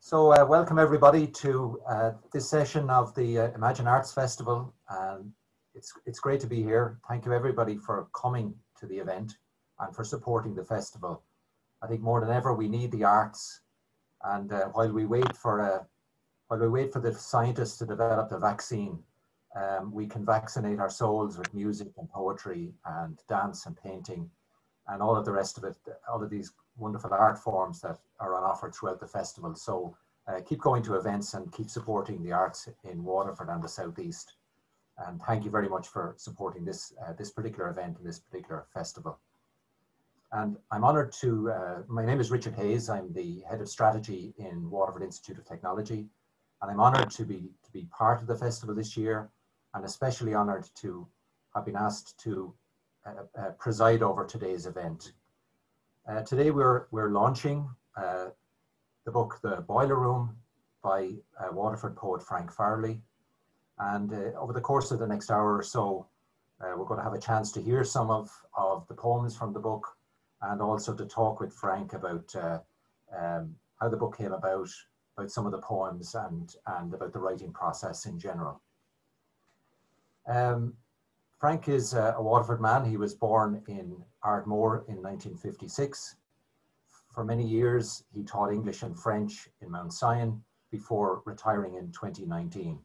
Welcome everybody to this session of the Imagine Arts Festival. It's great to be here. Thank you everybody for coming to the event and for supporting the festival. I think more than ever we need the arts, and while we wait for the scientists to develop the vaccine, we can vaccinate our souls with music and poetry and dance and painting and all of the rest of it, all of these wonderful art forms that are on offer throughout the festival. So keep going to events and keep supporting the arts in Waterford and the Southeast. And thank you very much for supporting this particular event and this particular festival. And I'm honoured to, my name is Richard Hayes. I'm the Head of Strategy in Waterford Institute of Technology. And I'm honoured to be part of the festival this year, and especially honoured to have been asked to preside over today's event. Today we're launching the book The Boiler Room by Waterford poet Frank Farrelly. And over the course of the next hour or so, we're going to have a chance to hear some of the poems from the book, and also to talk with Frank about how the book came about some of the poems, and about the writing process in general. Frank is a Waterford man. He was born in Ardmore in 1956. For many years, he taught English and French in Mount Sion before retiring in 2019.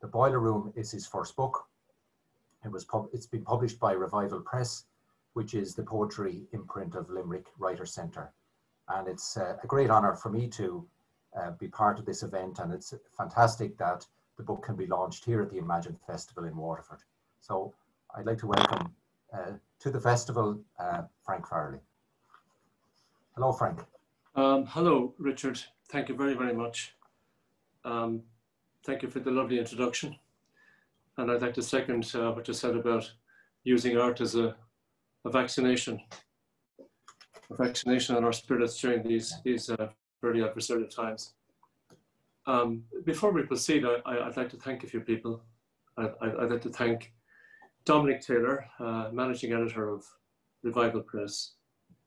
The Boiler Room is his first book. It's been published by Revival Press, which is the poetry imprint of Limerick Writer Centre. And it's a great honour for me to be part of this event, and it's fantastic that the book can be launched here at the Imagine Festival in Waterford. So I'd like to welcome to the festival Frank Farrelly. Hello, Frank. Hello, Richard. Thank you very, very much. Thank you for the lovely introduction. And I'd like to second what you said about using art as a vaccination on our spirits during these very adversarial times. Before we proceed, I'd like to thank a few people. I'd like to thank Dominic Taylor, managing editor of Revival Press,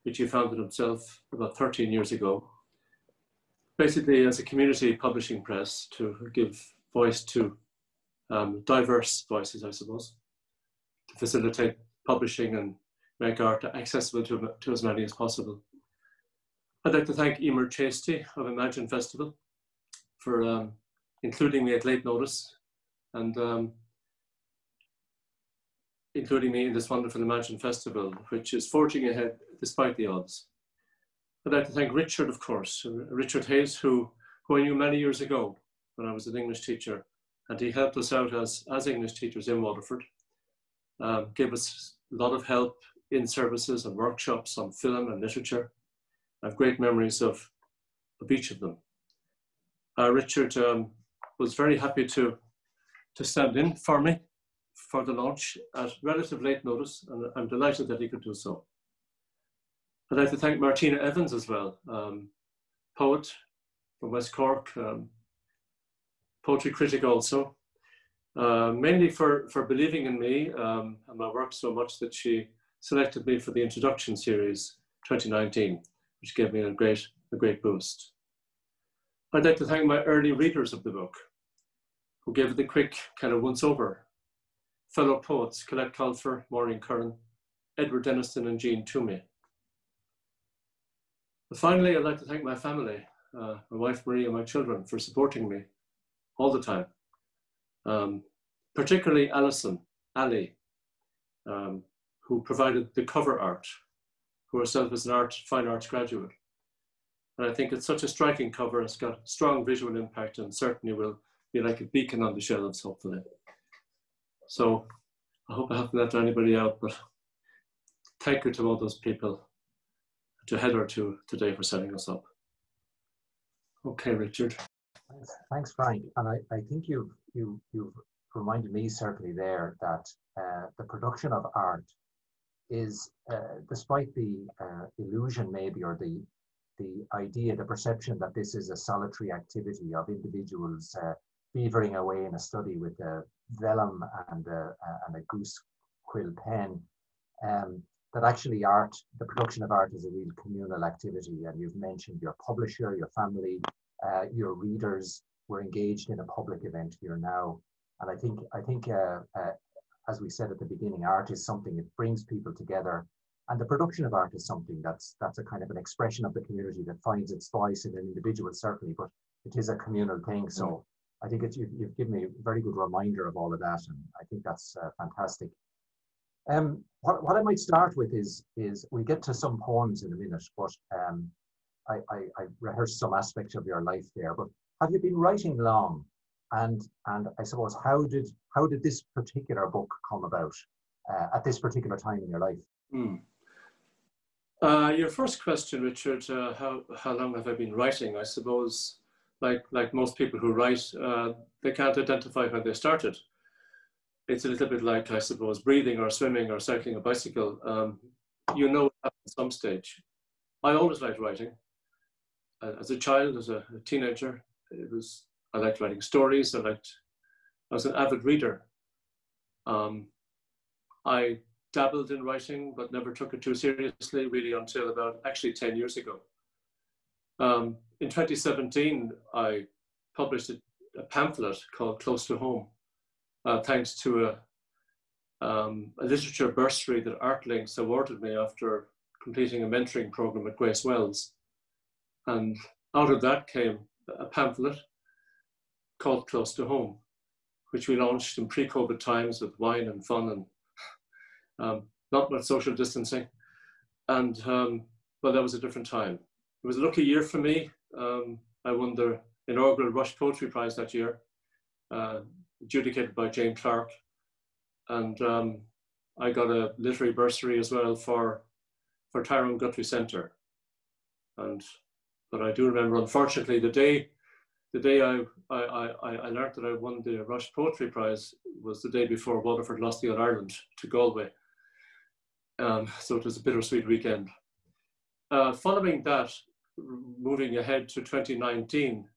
which he founded himself about 13 years ago, basically as a community publishing press to give voice to diverse voices, I suppose, to facilitate publishing and make art accessible to as many as possible. I'd like to thank Emer Chasty of Imagine Festival for including me at late notice and including me in this wonderful Imagine Festival, which is forging ahead despite the odds. I'd like to thank Richard, of course, Richard Hayes, who I knew many years ago when I was an English teacher, and he helped us out as English teachers in Waterford, gave us a lot of help in services and workshops on film and literature. I have great memories of each of them. Richard was very happy to stand in for me for the launch at relative late notice, and I'm delighted that he could do so. I'd like to thank Martina Evans as well, poet from West Cork, poetry critic also, mainly for believing in me and my work so much that she selected me for the introduction series 2019, which gave me a great boost. I'd like to thank my early readers of the book, who gave it the quick kind of once over. Fellow poets, Colette Colfer, Maureen Curran, Edward Denniston and Jean Toomey. But finally, I'd like to thank my family, my wife Marie and my children, for supporting me all the time. Particularly Alison, Ali, who provided the cover art, who herself is an fine arts graduate. And I think it's such a striking cover. It's got strong visual impact and certainly will be like a beacon on the shelves, hopefully. So I hope I haven't left anybody out, but thank you to all those people, to Heather today for setting us up. Okay, Richard. Thanks, Frank. And I think you've reminded me certainly there that the production of art is, despite the illusion maybe, or the idea, the perception that this is a solitary activity of individuals beavering away in a study with a vellum and a goose quill pen, that actually art, the production of art, is a real communal activity. And you've mentioned your publisher, your family, your readers were engaged in a public event here now. And I think as we said at the beginning, art is something that brings people together, and the production of art is something that's a kind of an expression of the community that finds its voice in an individual, certainly, but it is a communal thing. So I think you've given me a very good reminder of all of that, and I think that's fantastic. What I might start with is we'll get to some poems in a minute, but I rehearsed some aspects of your life there. But have you been writing long? And I suppose how did this particular book come about at this particular time in your life? Your first question, Richard, how long have I been writing? I suppose, like most people who write, they can't identify when they started. It's a little bit like, I suppose, breathing or swimming or cycling a bicycle. You know at some stage. I always liked writing. As a child, as a teenager, I liked writing stories. I was an avid reader. I dabbled in writing, but never took it too seriously, really, until about actually 10 years ago. In 2017, I published a pamphlet called Close to Home, thanks to a literature bursary that ArtLinks awarded me after completing a mentoring program at Grace Wells. And out of that came a pamphlet called Close to Home, which we launched in pre-COVID times with wine and fun and not much social distancing. And, well, that was a different time. It was a lucky year for me. I won the inaugural Rush Poetry Prize that year, adjudicated by James Clark. And I got a literary bursary as well for Tyrone Guthrie Centre. But I do remember, unfortunately, the day I learned that I won the Rush Poetry Prize was the day before Waterford lost the All-Ireland to Galway. So it was a bittersweet weekend. Following that, moving ahead to 2019,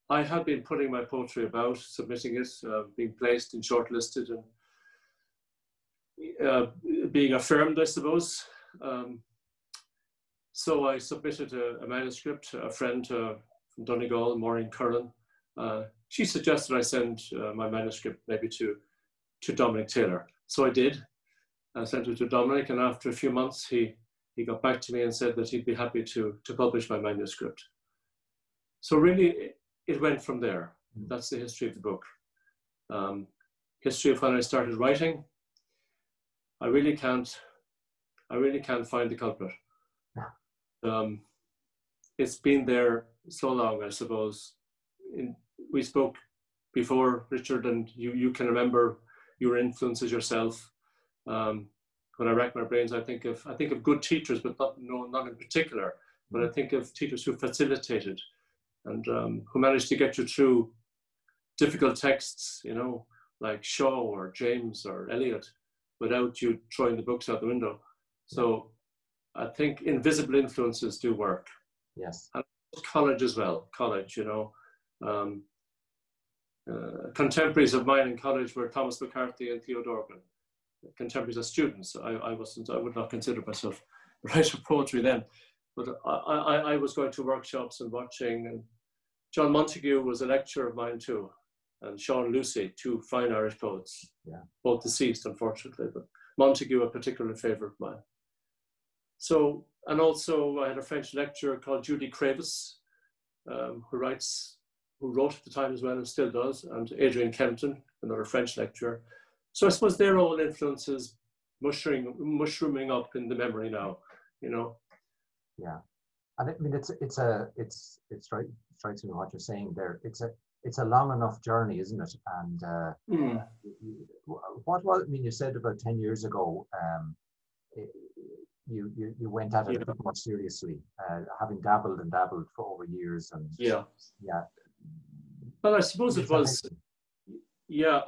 I had been putting my poetry about, submitting it, being placed and shortlisted, and being affirmed, I suppose. So I submitted a manuscript. A friend from Donegal, Maureen Curran, she suggested I send my manuscript maybe to Dominic Taylor. So I did. I sent it to Dominic, and after a few months, he got back to me and said that he'd be happy to publish my manuscript. So really, it went from there. That's the history of the book. History of when I started writing. I really can't find the culprit. It's been there so long, I suppose. We spoke before, Richard, and you can remember your influences yourself. When I rack my brains, I think of good teachers, but not in particular. But I think of teachers who facilitated and who managed to get you through difficult texts, you know, like Shaw or James or Eliot, without you throwing the books out the window. So I think invisible influences do work. Yes. And college as well. College, you know. Contemporaries of mine in college were Thomas McCarthy and Theo Dorgan. Contemporaries as students. I would not consider myself a writer of poetry then, but I was going to workshops and watching. And John Montague was a lecturer of mine too, and Sean Lucy, two fine Irish poets, both deceased unfortunately, but Montague a particular favourite of mine. So, and also I had a French lecturer called Judy Cravis, who wrote at the time as well and still does, and Adrian Kenton, another French lecturer. So I suppose they're all influences mushrooming up in the memory now, you know. Yeah, and I mean it's strikes me what you're saying there. It's a long enough journey, isn't it? And what was, I mean, you said about 10 years ago, you went at it a bit more seriously, having dabbled for over years, and yeah. Well, I suppose it was, yeah.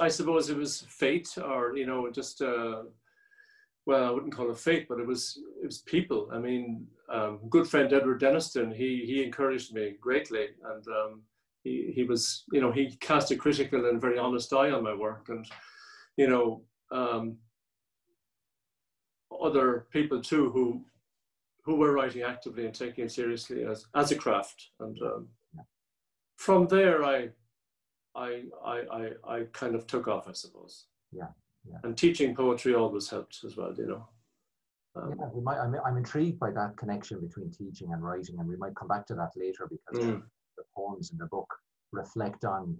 I suppose it was fate, or you know, just well, I wouldn't call it fate, but it was people. I mean, good friend Edward Denniston, he encouraged me greatly, and he was, you know, he cast a critical and very honest eye on my work, and you know, other people too who were writing actively and taking it seriously as a craft. And from there, I kind of took off, I suppose. Yeah, yeah. And teaching poetry always helped as well, you know. Yeah, I'm intrigued by that connection between teaching and writing, and we might come back to that later, because the poems in the book reflect on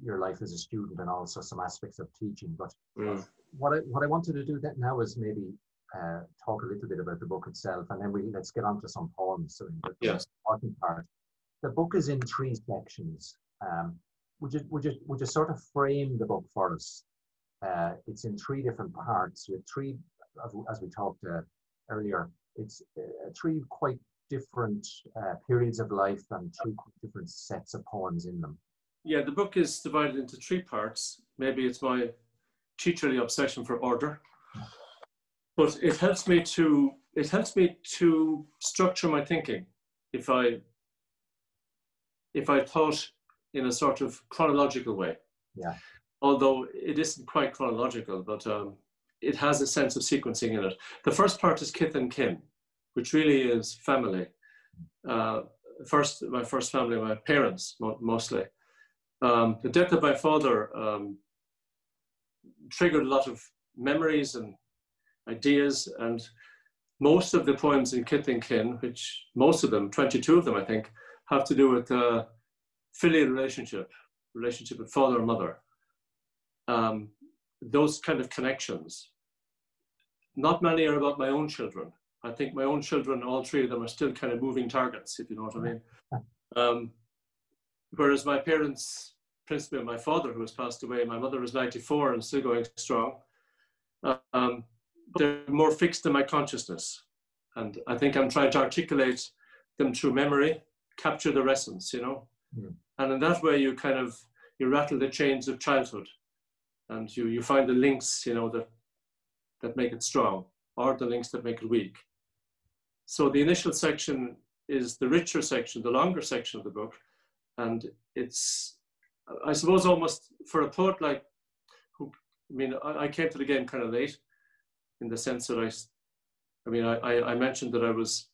your life as a student and also some aspects of teaching. But what I wanted to do that now is maybe talk a little bit about the book itself, and then let's get on to some poems. So the important part. The book is in 3 sections. Would you sort of frame the book for us? It's in 3 different parts with 3, as we talked earlier, it's 3 quite different periods of life and 3 quite different sets of poems in them. Yeah, the book is divided into 3 parts. Maybe it's my teacherly obsession for order, but it helps me to structure my thinking if I thought in a sort of chronological way. Yeah. Although it isn't quite chronological, but it has a sense of sequencing in it. The first part is kith and kin, which really is family. My first family, my parents mostly. The death of my father triggered a lot of memories and ideas, and most of the poems in Kith and Kin, which most of them, 22 of them I think, have to do with filial relationship with father and mother. Those kind of connections. Not many are about my own children. I think my own children, all 3 of them, are still kind of moving targets, if you know what I mean. Whereas my parents, principally my father, who has passed away, my mother is 94 and still going strong, they're more fixed in my consciousness. And I think I'm trying to articulate them through memory, capture their essence, you know. And in that way, you rattle the chains of childhood, and you find the links, you know, that make it strong, or the links that make it weak. So the initial section is the richer section, the longer section of the book. And it's, I suppose, almost for a poet like, I came to the game kind of late, in the sense that I mentioned that I was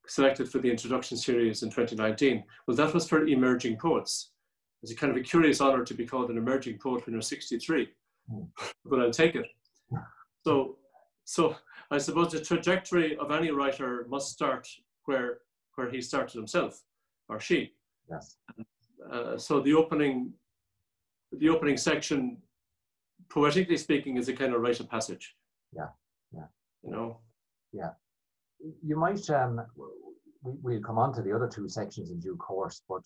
selected for the introduction series in 2019. Well, that was for emerging poets. It's a kind of a curious honor to be called an emerging poet when you're 63, but I'll take it. So I suppose the trajectory of any writer must start where he started himself, or she. Yes. So the opening section, poetically speaking, is a kind of rite of passage. Yeah, yeah. You know. Yeah. You might. We'll come on to the other 2 sections in due course, but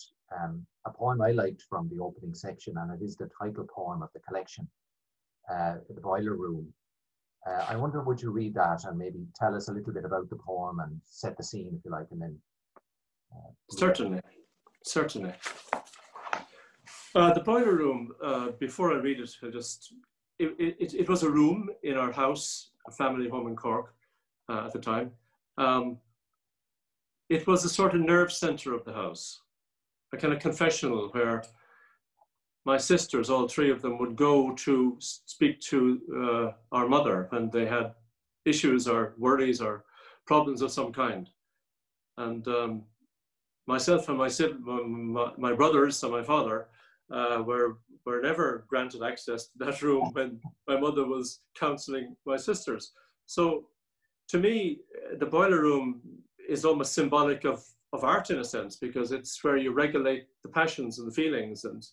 a poem I liked from the opening section, and it is the title poem of the collection, The Boiler Room. I wonder, would you read that and maybe tell us a little bit about the poem and set the scene, if you like, and then. Certainly. The Boiler Room, before I read it, it was a room in our house, a family home in Cork at the time. It was a sort of nerve center of the house, a kind of confessional where my sisters, all 3 of them, would go to speak to our mother when they had issues or worries or problems of some kind. And myself and my brothers and my father were never granted access to that room when my mother was counseling my sisters. So to me, the Boiler Room is almost symbolic of art, in a sense, because it's where you regulate the passions and the feelings, and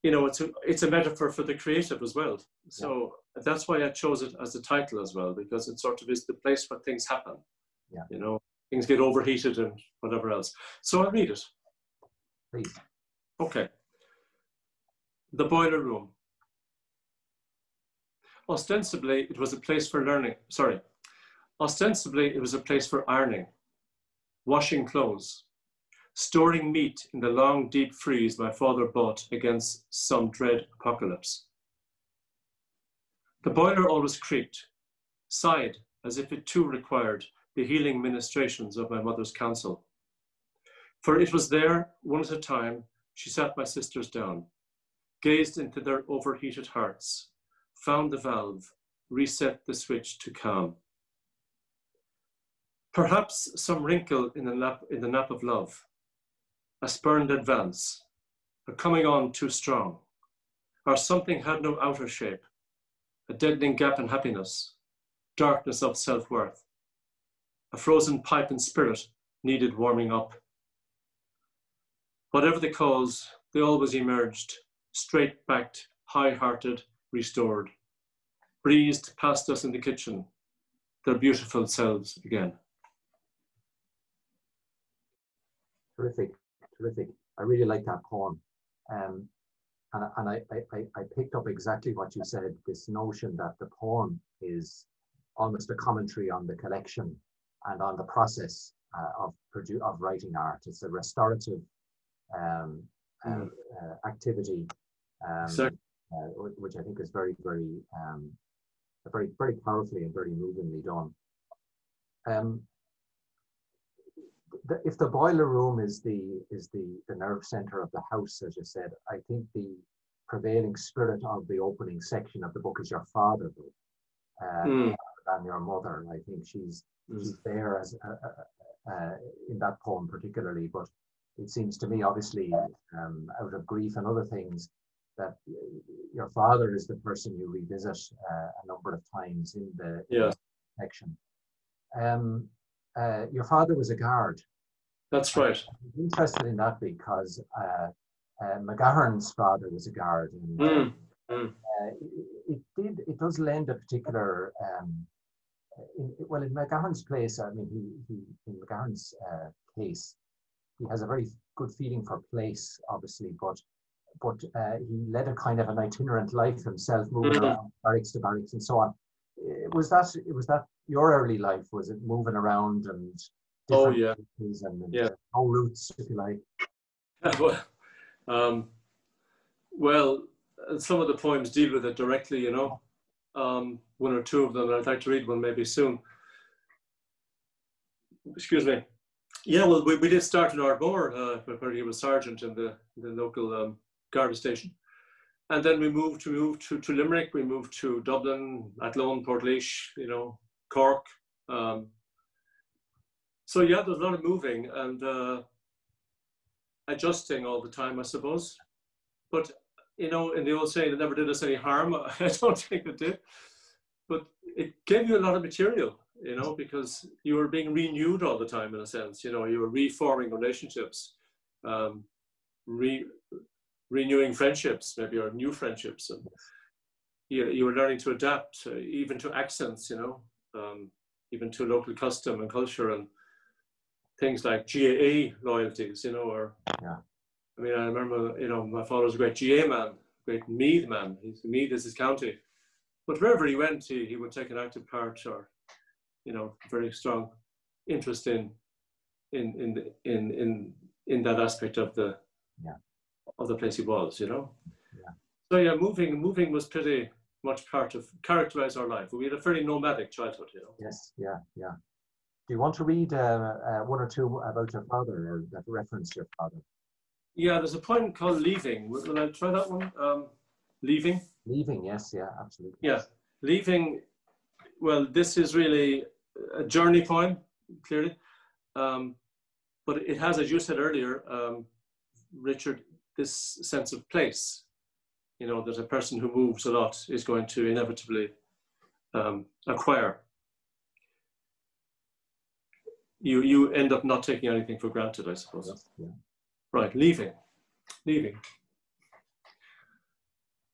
you know, it's a metaphor for the creative as well. So that's why I chose it as a title as well, because it sort of is the place where things happen. Yeah. You know, things get overheated and whatever else. So I'll read it. Please. Okay. The Boiler Room. Ostensibly, it was a place for learning. Ostensibly, it was a place for ironing, washing clothes, storing meat in the long, deep freeze my father bought against some dread apocalypse. The boiler always creaked, sighed as if it too required the healing ministrations of my mother's counsel. For it was there, one at a time, she sat my sisters down, gazed into their overheated hearts, found the valve, reset the switch to calm. Perhaps some wrinkle in the nap of love, a spurned advance, a coming on too strong, or something had no outer shape, a deadening gap in happiness, darkness of self-worth, a frozen pipe in spirit needed warming up. Whatever the cause, they always emerged, straight-backed, high-hearted, restored, breezed past us in the kitchen, their beautiful selves again. Terrific, terrific. I really like that poem. And I picked up exactly what you said, this notion that the poem is almost a commentary on the collection and on the process of writing art. It's a restorative activity, which I think is very, very, very powerfully and very movingly done. If the boiler room is the nerve center of the house, as you said, I think the prevailing spirit of the opening section of the book is your father, than your mother. I think she's there as in that poem particularly, but it seems to me, obviously, out of grief and other things, that your father is the person you revisit a number of times in the section. Your father was a guard. That's right. I'm interested in that because McGahern's father was a guard. And, it does lend a particular, in McGahern's place, I mean, in McGahern's case, he has a very good feeling for place, obviously, but he led a kind of an itinerant life himself, moving around barracks to barracks and so on. Was that your early life? Was it moving around and places and no roots, if you like? Well, some of the poems deal with it directly, you know. One or two of them, and I'd like to read one maybe soon. Excuse me. Yeah, well, we did start in Ardmore, where he was sergeant in the local Garda station. And then we moved to Limerick, we moved to Dublin, Athlone, Portlaoise, you know, Cork. So yeah, there's a lot of moving and adjusting all the time, I suppose. But, you know, in the old saying, it never did us any harm. I don't think it did. But it gave you a lot of material, you know, because you were being renewed all the time, in a sense. You know, you were reforming relationships, renewing friendships, maybe, or new friendships. And you were learning to adapt, even to accents, you know, even to local custom and culture and things like GAA loyalties, you know, or, I mean, I remember, you know, my father was a great GA man, great Meath man. Meath is his county. But wherever he went, he would take an active part, or, you know, very strong interest in that aspect of the place he was, you know. So yeah, moving was pretty much characterized our life. We had a fairly nomadic childhood, you know. Yes, yeah. Do you want to read one or two about your father, or that reference your father? Yeah, there's a poem called Leaving. Will I try that one? Leaving? Leaving, yes, yeah, absolutely. Yeah, Leaving. Well, this is really a journey poem, clearly. But it has, as you said earlier, Richard, this sense of place. You know, that a person who moves a lot is going to inevitably acquire. You end up not taking anything for granted, I suppose. Yes, yeah. Right, leaving.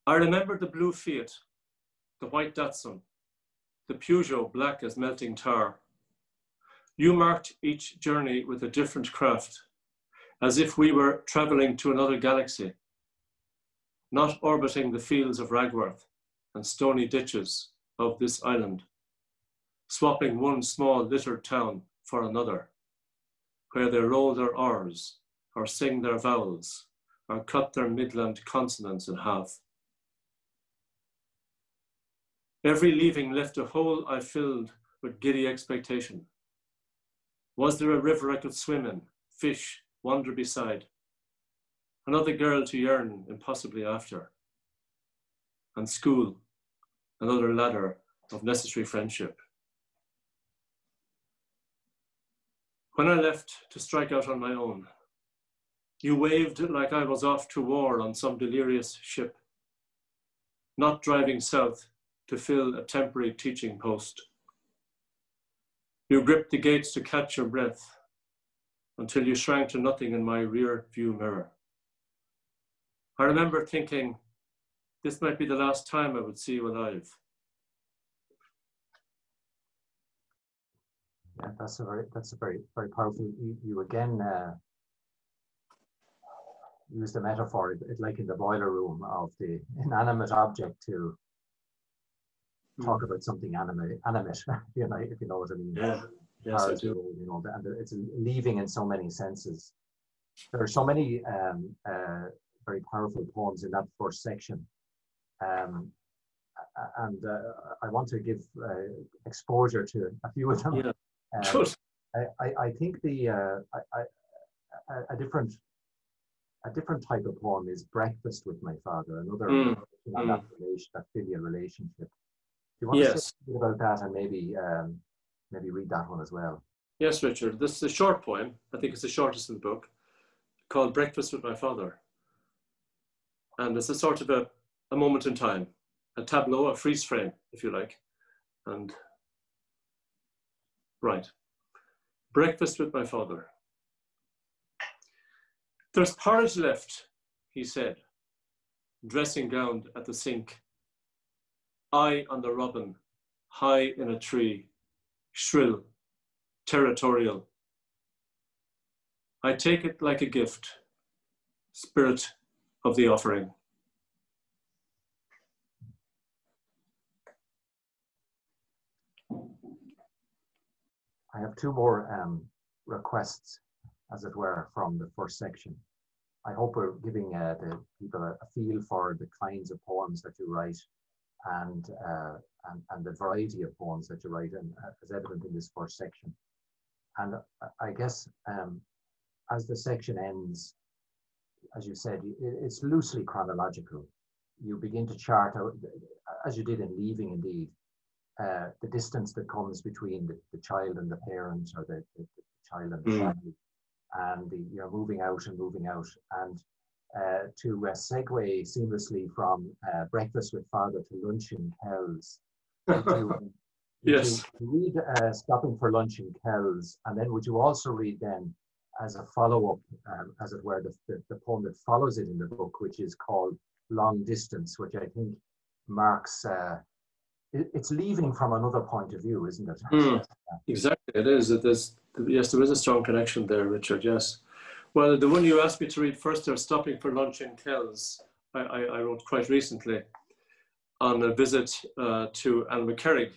I remember the blue Fiat, the white Datsun, the Peugeot black as melting tar. You marked each journey with a different craft, as if we were traveling to another galaxy, not orbiting the fields of Ragworth and stony ditches of this island, swapping one small littered town for another, where they roll their R's, or sing their vowels, or cut their midland consonants in half. Every leaving left a hole I filled with giddy expectation. Was there a river I could swim in, fish, wander beside? Another girl to yearn impossibly after? And school, another ladder of necessary friendship. When I left to strike out on my own, you waved like I was off to war on some delirious ship, not driving south to fill a temporary teaching post. You gripped the gates to catch your breath until you shrank to nothing in my rear view mirror. I remember thinking, this might be the last time I would see you alive. Yeah, that's a very powerful. You again used the metaphor, like in the boiler room, of the inanimate object to talk about something animate. You know, if you know what I mean. Yeah. Yes, I do. You know, and it's leaving in so many senses. There are so many very powerful poems in that first section, and I want to give exposure to a few of them. Yeah. I think a different type of poem is Breakfast with My Father, another on that filial relationship. Do you want to say a bit about that and maybe read that one as well? Yes, Richard. This is a short poem. I think it's the shortest in the book, called Breakfast with My Father. And it's a sort of a moment in time, a tableau, a freeze frame, if you like. And right. Breakfast with my father. There's porridge left, he said, dressing gowned at the sink. Eye on the robin, high in a tree, shrill, territorial. I take it like a gift, spirit of the offering. I have two more requests, as it were, from the first section. I hope we're giving the people a feel for the kinds of poems that you write and the variety of poems that you write, and as evident in this first section. And I guess as the section ends, as you said, it's loosely chronological. You begin to chart out, as you did in Leaving indeed, the distance that comes between the child and the parent, or the child and the family, and you're moving out, and to segue seamlessly from Breakfast with Father to Lunch in Kells. Yes. To read Stopping for Lunch in Kells, and then would you also read then, as a follow-up, as it were, the poem that follows it in the book, which is called Long Distance, which I think marks it's leaving from another point of view, isn't it? Exactly, it is. Yes, there is a strong connection there, Richard, yes. Well, the one you asked me to read first, there, Stopping for Lunch in Kells, I wrote quite recently on a visit to Anne McCarrick,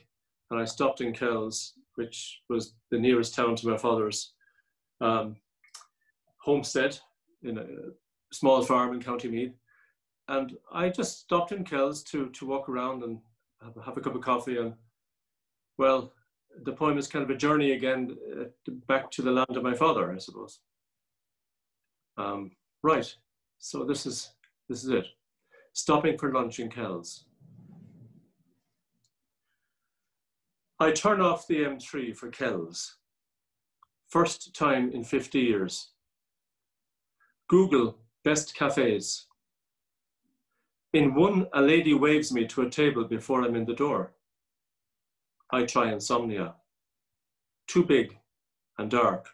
and I stopped in Kells, which was the nearest town to my father's homestead in a small farm in County Meath. And I just stopped in Kells to walk around and have a cup of coffee. And well, the poem is kind of a journey again back to the land of my father, I suppose. Right, so this is it. Stopping for Lunch in Kells. I turn off the M3 for Kells. First time in 50 years. Google best cafes. In one, a lady waves me to a table before I'm in the door. I try Insomnia. Too big and dark.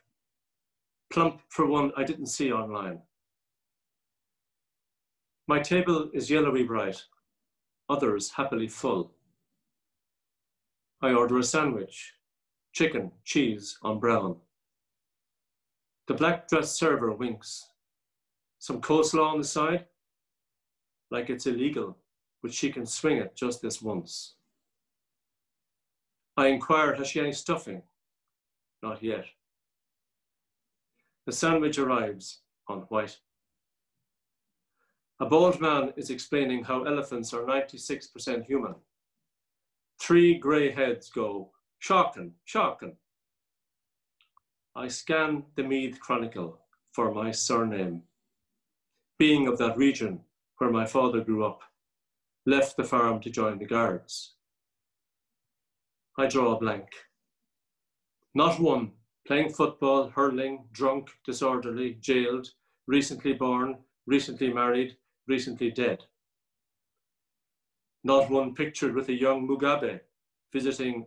Plump for one I didn't see online. My table is yellowy bright, others happily full. I order a sandwich, chicken, cheese on brown. The black-dressed server winks. Some coleslaw on the side? Like it's illegal, but she can swing it just this once. I inquire, has she any stuffing? Not yet. The sandwich arrives on white. A bald man is explaining how elephants are 96% human. 3 grey heads go, shocking, shocking. I scan the Meath Chronicle for my surname. Being of that region where my father grew up, left the farm to join the Guards. I draw a blank. Not one, playing football, hurling, drunk, disorderly, jailed, recently born, recently married, recently dead. Not one pictured with a young Mugabe visiting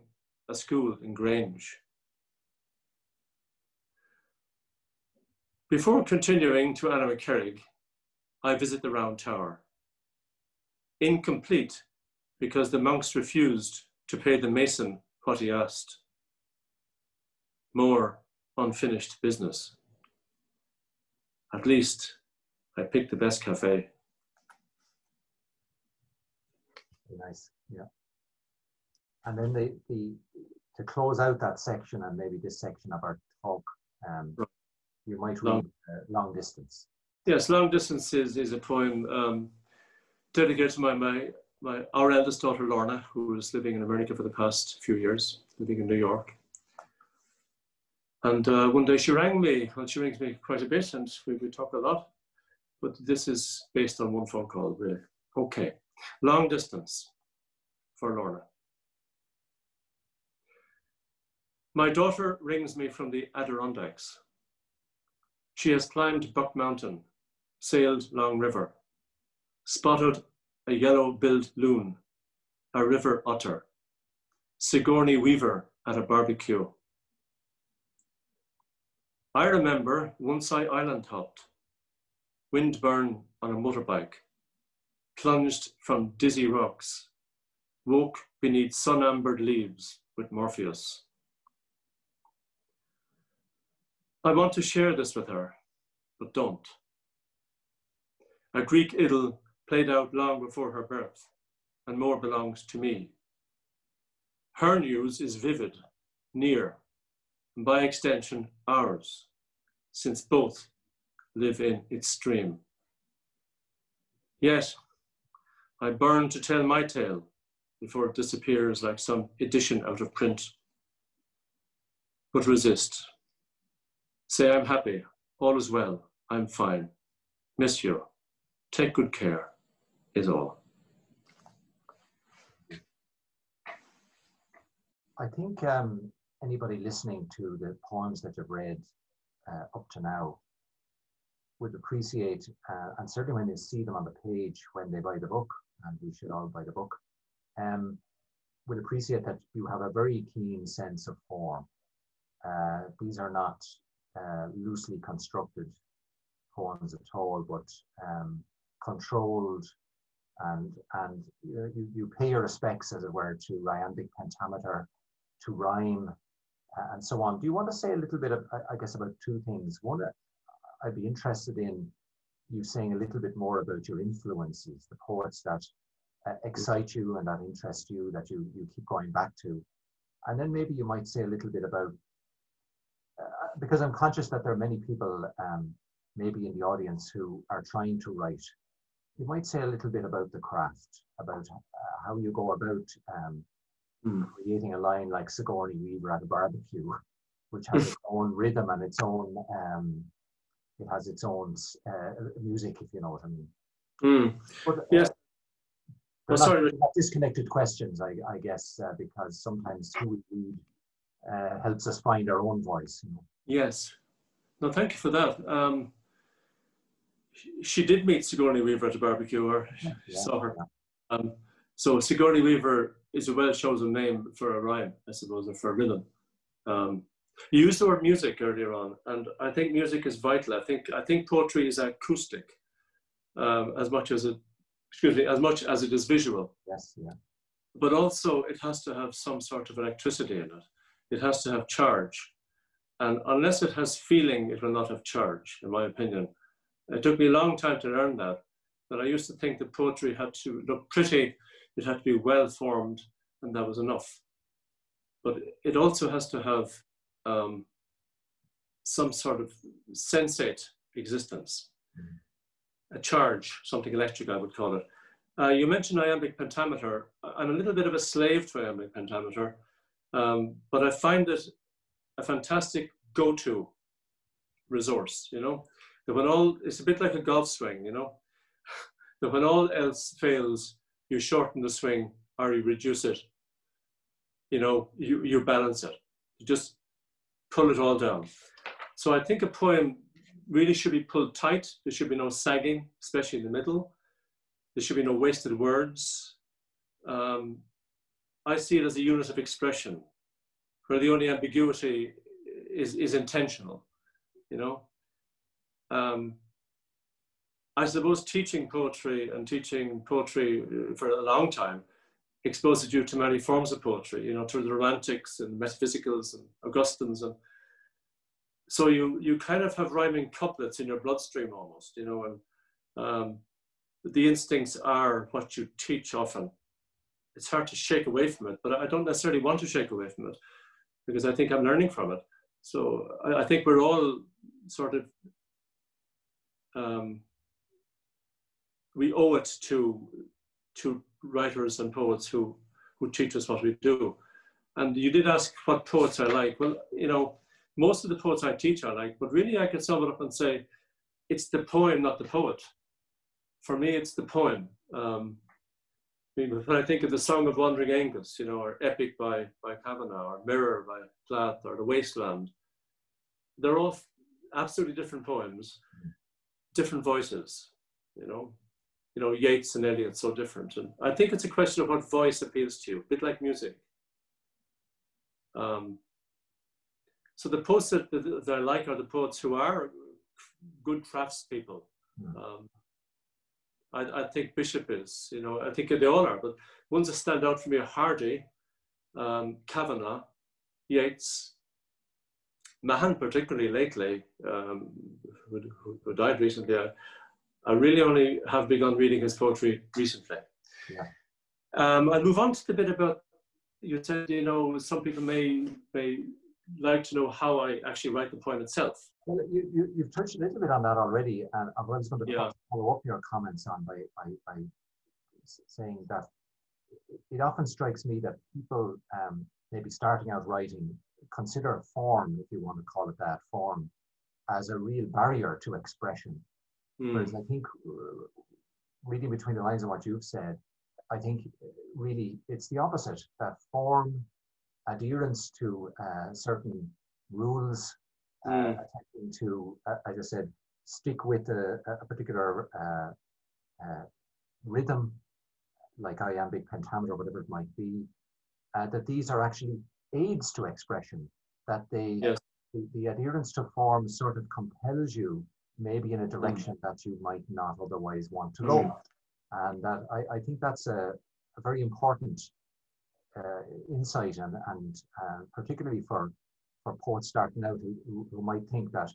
a school in Grange. Before continuing to Annaghmakerrig, I visit the Round Tower. Incomplete because the monks refused to pay the mason what he asked. More unfinished business. At least I picked the best cafe. Nice, yeah. And then to close out that section and maybe this section of our talk, you might read Long Distance. Yes, Long Distance is a poem dedicated to our eldest daughter, Lorna, who is living in America for the past few years, living in New York. And one day she rang me, well, she rings me quite a bit and we talk a lot, but this is based on one phone call, really. Okay, Long Distance for Lorna. My daughter rings me from the Adirondacks. She has climbed Buck Mountain, sailed Long River, spotted a yellow-billed loon, a river otter, Sigourney Weaver at a barbecue. I remember once I island hopped, windburn on a motorbike, plunged from dizzy rocks, woke beneath sun-ambered leaves with Morpheus. I want to share this with her, but don't. A Greek idyll played out long before her birth, and more belongs to me. Her news is vivid, near, and by extension, ours, since both live in its stream. Yet, I burn to tell my tale before it disappears like some edition out of print. But resist. Say I'm happy, all is well, I'm fine. Miss you, take good care, is all. I think anybody listening to the poems that you've read up to now would appreciate, and certainly when they see them on the page when they buy the book, and we should all buy the book, would appreciate that you have a very keen sense of form. These are not loosely constructed poems at all, but controlled, and you pay your respects, as it were, to iambic pentameter, to rhyme, and so on. Do you want to say a little bit, I guess, about two things? One, I'd be interested in you saying a little bit more about your influences, the poets that excite you and that interest you, that you keep going back to. And then maybe you might say a little bit about, because I'm conscious that there are many people maybe in the audience who are trying to write. You might say a little bit about the craft, about how you go about creating a line like Sigourney Weaver at a barbecue, which has its own rhythm and its own, it has its own music, if you know what I mean. But, yes. they're not disconnected questions, I guess, because sometimes who we read helps us find our own voice. You know? Yes. No, thank you for that. She did meet Sigourney Weaver at a barbecue, or saw her. Yeah. So Sigourney Weaver is a well-chosen name for a rhyme, I suppose, or for a rhythm. You used the word music earlier on, and I think music is vital. I think poetry is acoustic, as much as it is visual. Yes, yeah. But also it has to have some sort of electricity in it. It has to have charge. And unless it has feeling, it will not have charge, in my opinion. It took me a long time to learn that I used to think that poetry had to look pretty, it had to be well formed, and that was enough. But it also has to have some sort of sensate existence, a charge, something electric, I would call it. You mentioned iambic pentameter. I'm a little bit of a slave to iambic pentameter, but I find it a fantastic go-to resource, you know, that when it's a bit like a golf swing, you know, that when all else fails, you shorten the swing or you reduce it, you know, you balance it. You just pull it all down. So I think a poem really should be pulled tight. There should be no sagging, especially in the middle. There should be no wasted words. I see it as a unit of expression, where the only ambiguity is intentional, you know. I suppose teaching poetry for a long time exposes you to many forms of poetry, you know, through the Romantics and Metaphysicals and Augustines. And so you kind of have rhyming couplets in your bloodstream almost, you know, and the instincts are what you teach often. It's hard to shake away from it, but I don't necessarily want to shake away from it because I think I'm learning from it. So I think we're all sort of, we owe it to writers and poets who teach us what we do. And you did ask what poets I like. Well, you know, most of the poets I teach I like, but really I could sum it up and say, it's the poem, not the poet. For me, it's the poem. When I think of the Song of Wandering Aengus, you know, or Epic by Kavanagh, or Mirror by Plath, or The Wasteland, they're all absolutely different poems, different voices, you know. You know, Yeats and Eliot, so different. And I think it's a question of what voice appeals to you, a bit like music. So the poets that I like are the poets who are good craftspeople. I think Bishop is, you know, I think they all are, but ones that stand out for me are Hardy, Kavanagh, Yeats, Mahan, particularly lately, who died recently. I really only have begun reading his poetry recently. Yeah. I'll move on to the bit about, you said, you know, some people may like to know how I actually write the poem itself. Well, you've touched a little bit on that already, and I was going to follow up your comments on by saying that it often strikes me that people maybe starting out writing consider form, if you want to call it that, form, as a real barrier to expression. Whereas I think, reading between the lines of what you've said, I think really it's the opposite, that form, adherence to certain rules, attempting to, as I said, stick with a particular rhythm, like Iambic Pentameter or whatever it might be, that these are actually aids to expression, that the adherence to form sort of compels you maybe in a direction that you might not otherwise want to go. And that I think that's a very important insight, and particularly for poets starting out who might think that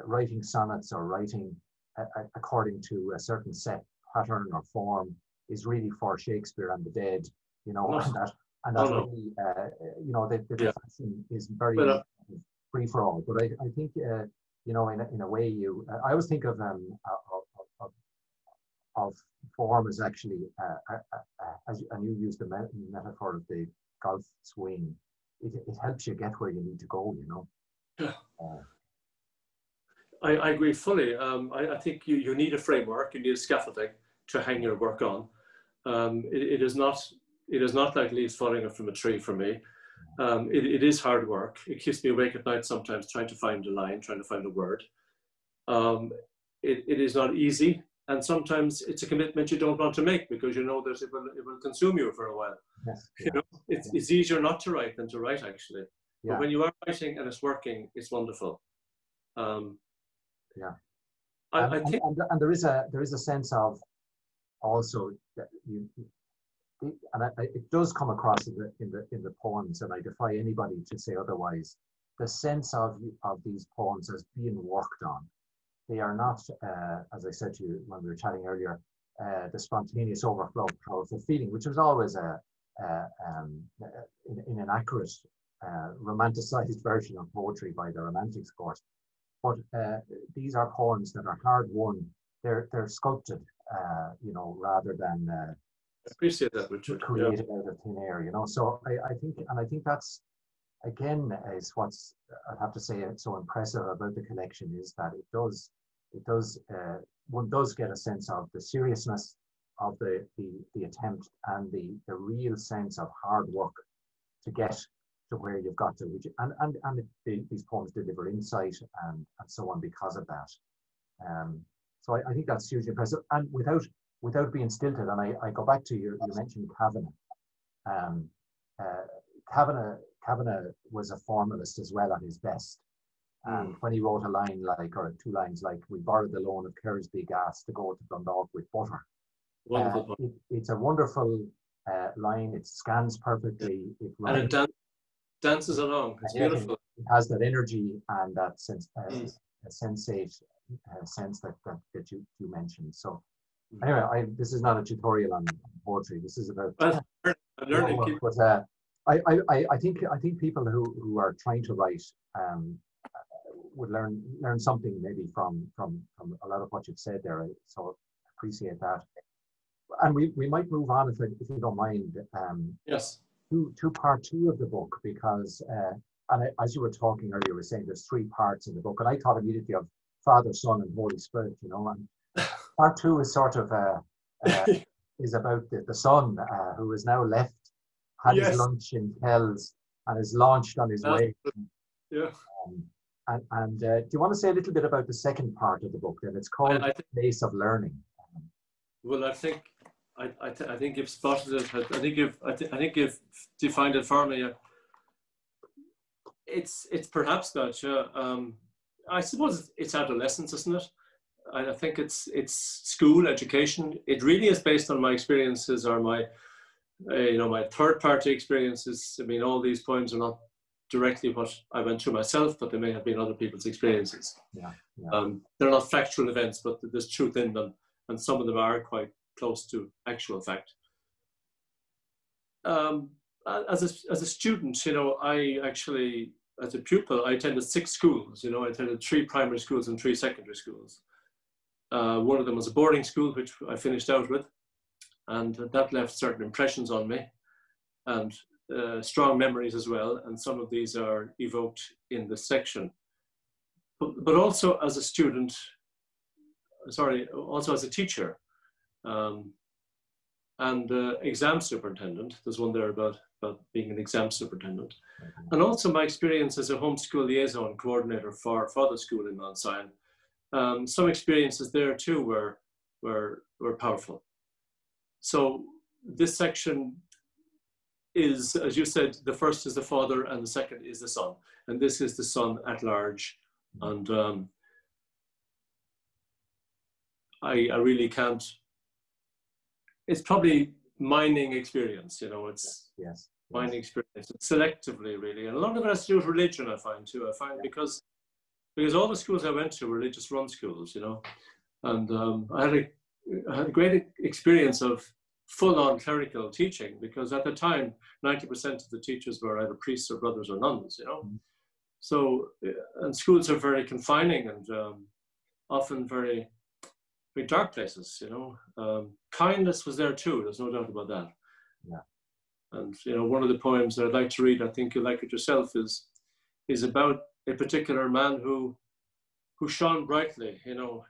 writing sonnets or writing according to a certain set pattern or form is really for Shakespeare and the dead, you know, and that really, you know, the definition is very free for all. But I think, you know, in a way, I always think of form as actually, and you use the metaphor of the golf swing. It helps you get where you need to go, you know. Yeah. I agree fully. I think you need a framework, you need a scaffolding to hang your work on. It is not like leaves falling from a tree for me. It is hard work. It keeps me awake at night sometimes trying to find a line, trying to find a word. It is not easy, and sometimes it's a commitment you don't want to make because you know that it will consume you for a while. Yes, you know, it's easier not to write than to write, actually. Yeah. But when you are writing and it's working, it's wonderful. Yeah, I think, and there is a sense of also that it does come across in the poems, and I defy anybody to say otherwise. The sense of these poems as being worked on. They are not, as I said to you when we were chatting earlier, the spontaneous overflow of powerful feeling, which was always in an accurate, romanticized version of poetry by the Romantics, of course. But these are poems that are hard won. They're sculpted, you know, rather than I appreciate that, Richard. Created out of thin air, you know. So I think that's, again, is what's, I have to say, it's so impressive about the collection, is that one does get a sense of the seriousness of the attempt and the real sense of hard work to get where you've got to, these poems deliver insight and so on because of that. So I think that's hugely impressive. And without being stilted, and I go back to you mentioned Kavanagh. Kavanagh was a formalist as well at his best. And when he wrote a line like, or two lines like, we borrowed the loan of Kersby gas to go to Dundalk with butter. It's a wonderful line. It scans perfectly. And it dances along. It's beautiful. It has that energy and that sense, sensate sense that you mentioned. So anyway, this is not a tutorial on poetry. This is about learning. But I think people who are trying to write would learn something maybe from a lot of what you've said there. So appreciate that. And we might move on if you don't mind. Yes. To part 2 of the book, because as you were talking earlier, you were saying there's 3 parts in the book, and I thought immediately of Father, Son, and Holy Spirit. And part 2 is sort of is about the son who is now left, had his lunch in Kells, and is launched on his way. Yeah. And do you want to say a little bit about the second part of the book? Then it's called Place of Learning. Well, I think you've spotted it. I think you've defined it for me. It's perhaps that. I suppose it's adolescence, isn't it? I think it's school education. It really is based on my experiences or my my third-party experiences. I mean, all these poems are not directly what I went through myself, but they may have been other people's experiences. They're not factual events, but there's truth in them, and some of them are quite close to actual fact. As a student, I actually, as a pupil, I attended 6 schools. I attended 3 primary schools and 3 secondary schools. One of them was a boarding school, which I finished out with, and that left certain impressions on me, and strong memories as well. And some of these are evoked in this section. But also as a student, also as a teacher, and exam superintendent. There's one there about being an exam superintendent. And also my experience as a homeschool liaison coordinator for the school in Mount Sion. Some experiences there too were powerful. So this section is, as you said, the first is the Father and the second is the Son. And this is the Son at large. And I really can't, it's probably mining experience, it's mining experience. It's selectively, really. And a lot of it has to do with religion, I find too. Because all the schools I went to were religious run schools, and I had a great experience of full-on clerical teaching, because at the time 90% of the teachers were either priests or brothers or nuns, So, and schools are very confining and often very dark places, Kindness was there too, there's no doubt about that. And one of the poems that I'd like to read, I think you'll like it yourself, is about a particular man who shone brightly, in all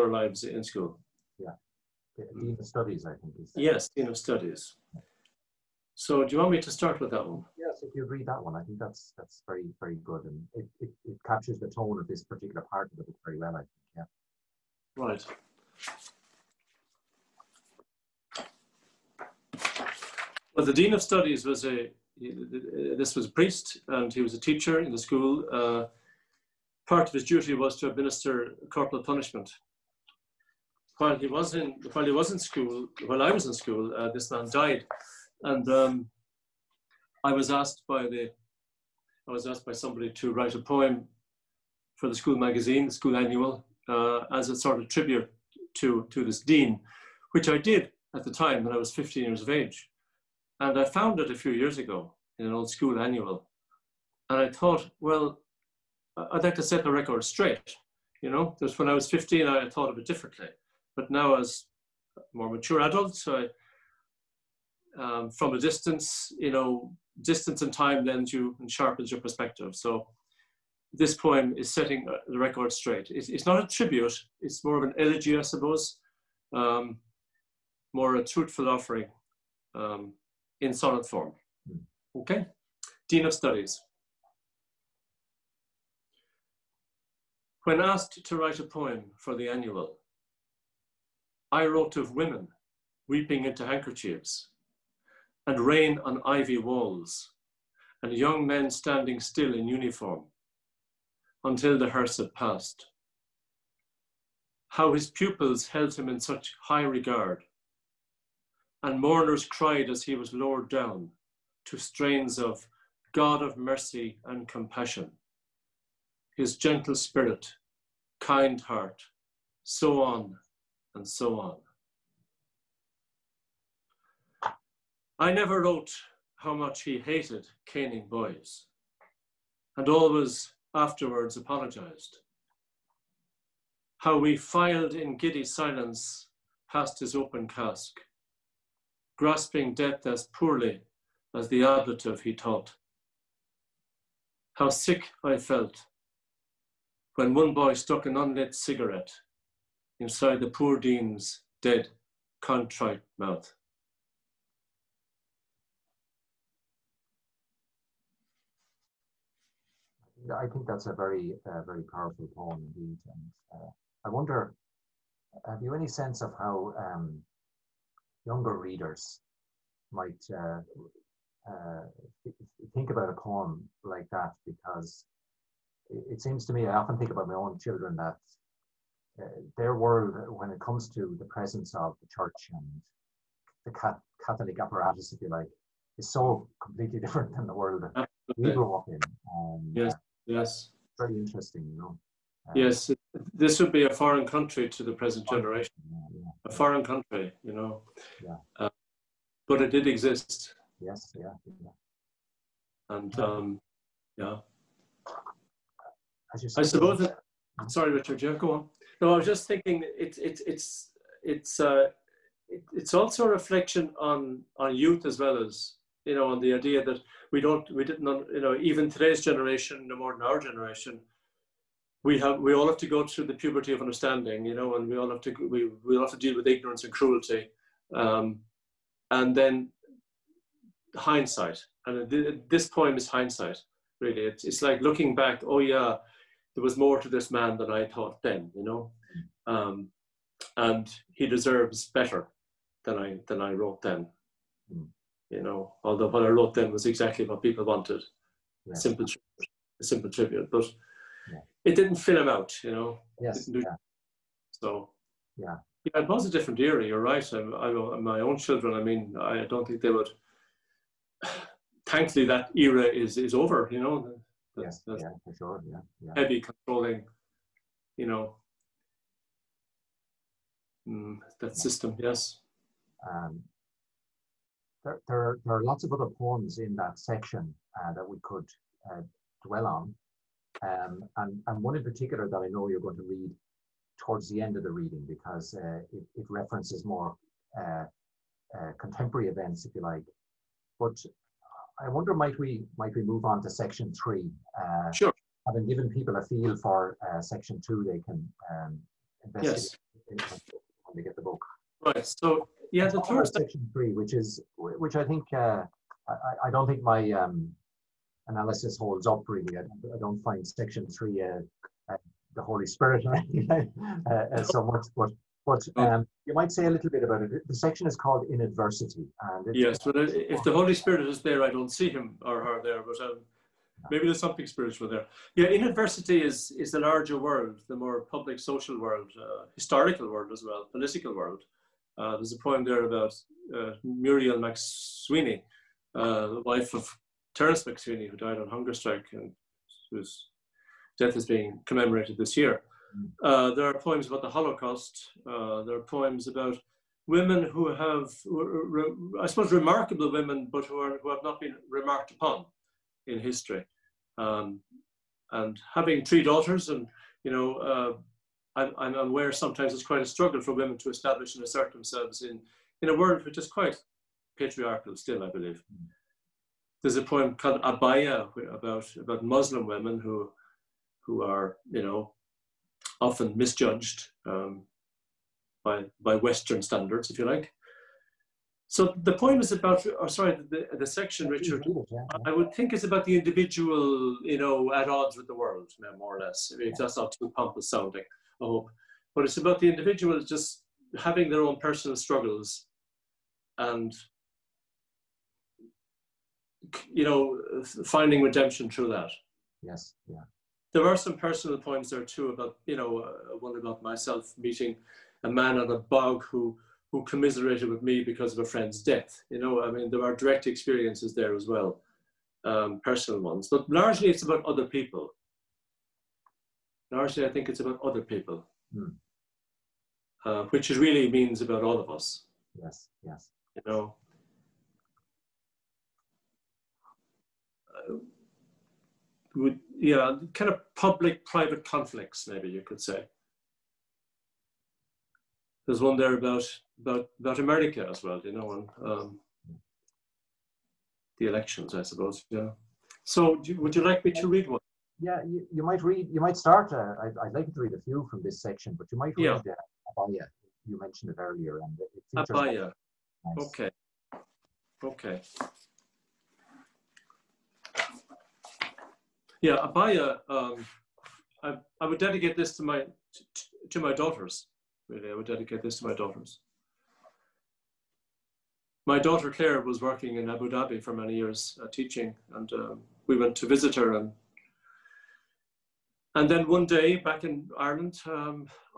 our lives in school. Dean of Studies, I think. Yes, Dean of Studies. So do you want me to start with that one? Yes, if you read that one, I think that's very, very good. And it captures the tone of this particular part of the book very well, I think, Right. Well, the Dean of Studies was this was a priest, and he was a teacher in the school. Part of his duty was to administer corporal punishment. While I was in school, this man died, and I was asked by somebody to write a poem for the school magazine, the school annual, as a sort of tribute to this dean, which I did at the time when I was 15 years of age. And I found it a few years ago in an old school annual. And I thought, well, I'd like to set the record straight. Because when I was 15, I thought of it differently. But now, as a more mature adult, from a distance, distance and time lends you and sharpens your perspective. So this poem is setting the record straight. It's not a tribute, it's more of an elegy, I suppose, more a truthful offering in sonnet form. Okay, Dean of Studies. When asked to write a poem for the annual, I wrote of women weeping into handkerchiefs, and rain on ivy walls, and young men standing still in uniform, until the hearse had passed. How his pupils held him in such high regard, and mourners cried as he was lowered down to strains of God of mercy and compassion, his gentle spirit, kind heart, so on and so on. I never wrote how much he hated caning boys, and always afterwards apologized. How we filed in giddy silence past his open cask, grasping death as poorly as the ablative he taught. How sick I felt when one boy stuck an unlit cigarette inside the poor dean's dead, contrite mouth. I think that's a very, very powerful poem indeed. And I wonder, have you any sense of how younger readers might think about a poem like that? Because it seems to me, I often think about my own children, that their world, when it comes to the presence of the church and the Catholic apparatus, if you like, is so completely different than the world that we grew up in. Yes, yes. Very interesting, you know. Yes, this would be a foreign country to the present generation. Yeah. A foreign country, you know. Yeah. But it did exist. Yes, yeah. And yeah. As you said, I suppose that, sorry, Richard, yeah, go on. No, I was just thinking it's also a reflection on youth, as well as, you know, on the idea that we didn't, you know, even today's generation, no more than our generation, we all have to go through the puberty of understanding, you know, and we all have to deal with ignorance and cruelty, and then hindsight. And this poem is hindsight, really. It's like looking back. Oh yeah, there was more to this man than I thought then, you know, and he deserves better than I wrote then, you know. Although what I wrote then was exactly what people wanted, a simple tribute, but it didn't fill him out, you know. Yes. So yeah, it was a different era. You're right. My own children, I mean, I don't think they would. Thankfully, that era is over, you know. Yes, for sure. Yeah. Heavy controlling, you know, that system. Yes. There are lots of other poems in that section that we could dwell on, and one in particular that I know you're going to read towards the end of the reading, because it references more contemporary events, if you like. But I wonder, might we move on to section 3? Sure. Having given people a feel for section 2, they can investigate when they get the book. Right. So yeah, the third section 3, which I think I don't think my analysis holds up really. I don't find section 3 the Holy Spirit or anything so much, but you might say a little bit about it. The section is called In Adversity. And yes, but if the Holy Spirit is there, I don't see him or her there, but maybe there's something spiritual there. Yeah, In Adversity is the larger world, the more public social world, historical world as well, political world. There's a poem there about Muriel McSweeney, the wife of Terence McSweeney, who died on hunger strike and whose death is being commemorated this year. There are poems about the Holocaust. There are poems about women who have, I suppose, remarkable women, but who have not been remarked upon in history. And having 3 daughters, and you know, I'm aware sometimes it's quite a struggle for women to establish and assert themselves in a world which is quite patriarchal still, I believe. There's a poem called Abaya about Muslim women who are, you know, often misjudged by Western standards, if you like. So the poem is about, or sorry, the section, Richard, I would think it's about the individual, you know, at odds with the world, more or less. If that's not too pompous sounding, I hope. But it's about the individual just having their own personal struggles and, you know, finding redemption through that. Yes, yeah. There are some personal poems there too about, you know, one about myself meeting a man on a bog who commiserated with me because of a friend's death. You know, I mean, there are direct experiences there as well, personal ones. But largely it's about other people. Largely I think it's about other people, which it really means about all of us. Yes, yes. You know, yeah, kind of public-private conflicts, maybe you could say. There's one there about America as well, you know, and the elections, I suppose. Yeah. So, would you like me to read one? Yeah, you might read. You might start. I'd like to read a few from this section, but you might read Abaya. You mentioned it earlier, and it features Abaya. Nice. Okay. Okay. Yeah, Abaya. I would dedicate this to my daughters. Really, I would dedicate this to my daughters. My daughter Claire was working in Abu Dhabi for many years teaching, and we went to visit her. And then one day back in Ireland,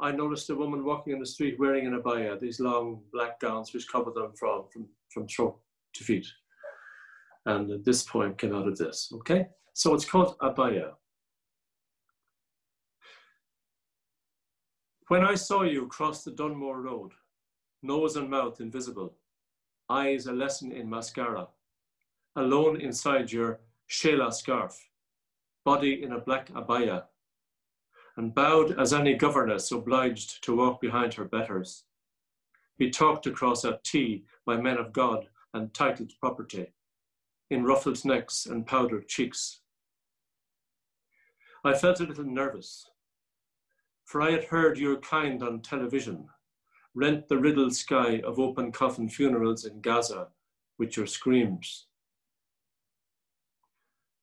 I noticed a woman walking in the street wearing an abaya, these long black gowns which cover them from throat to feet. And this poem came out of this, okay? So it's called Abaya. When I saw you cross the Dunmore Road, nose and mouth invisible, eyes a lesson in mascara, alone inside your shela scarf, body in a black abaya, and bowed as any governess obliged to walk behind her betters. Be talked across at tea by men of God and titled property, in ruffled necks and powdered cheeks. I felt a little nervous, for I had heard your kind on television, rent the riddled sky of open coffin funerals in Gaza with your screams.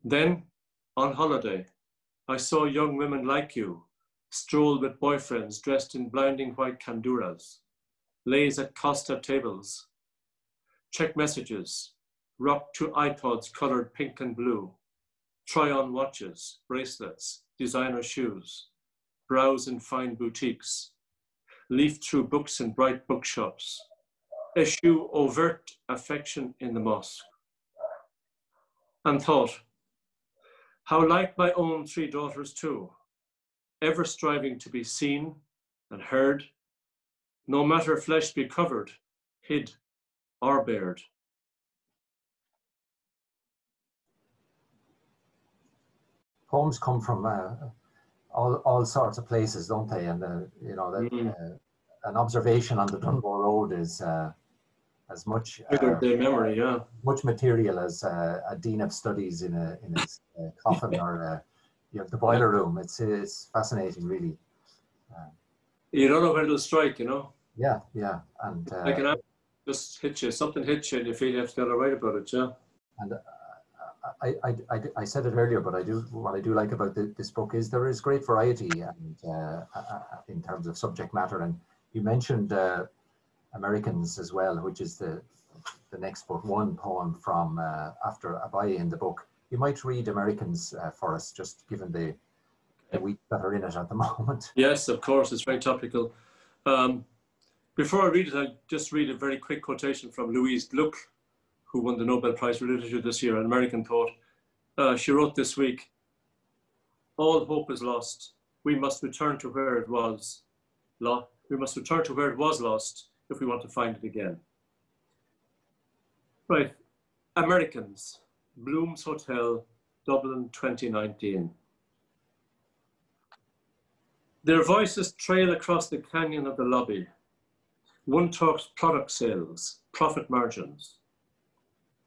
Then, on holiday, I saw young women like you stroll with boyfriends dressed in blinding white kanduras, laze at Costa tables, check messages, rock to iPods colored pink and blue, try on watches, bracelets, designer shoes, browse in fine boutiques, leaf through books in bright bookshops, eschew overt affection in the mosque, and thought, how like my own three daughters too, ever striving to be seen and heard, no matter flesh be covered, hid, or bared. Poems come from all sorts of places, don't they? And you know, an observation on the Dunmore Road is as much memory, yeah, much material as a dean of studies in his coffin or you know, the boiler room. It's fascinating, really. You don't know where it'll strike, you know. Yeah, yeah, and like an just hit you, something hits you, and you feel you have to get right about it, yeah. And I said it earlier, but what I do like about this book is there is great variety and in terms of subject matter. And you mentioned Americans as well, which is the next but one poem from after Abaya in the book. You might read Americans for us, just given the weeks that are in it at the moment. Yes, of course, it's very topical. Before I read it, I'll just read a very quick quotation from Louise Gluck, who won the Nobel Prize for Literature this year, an American poet. She wrote this week, all hope is lost. We must return to where it was. We must return to where it was lost if we want to find it again. Right, Americans, Bloom's Hotel, Dublin 2019. Their voices trail across the canyon of the lobby. One talks product sales, profit margins.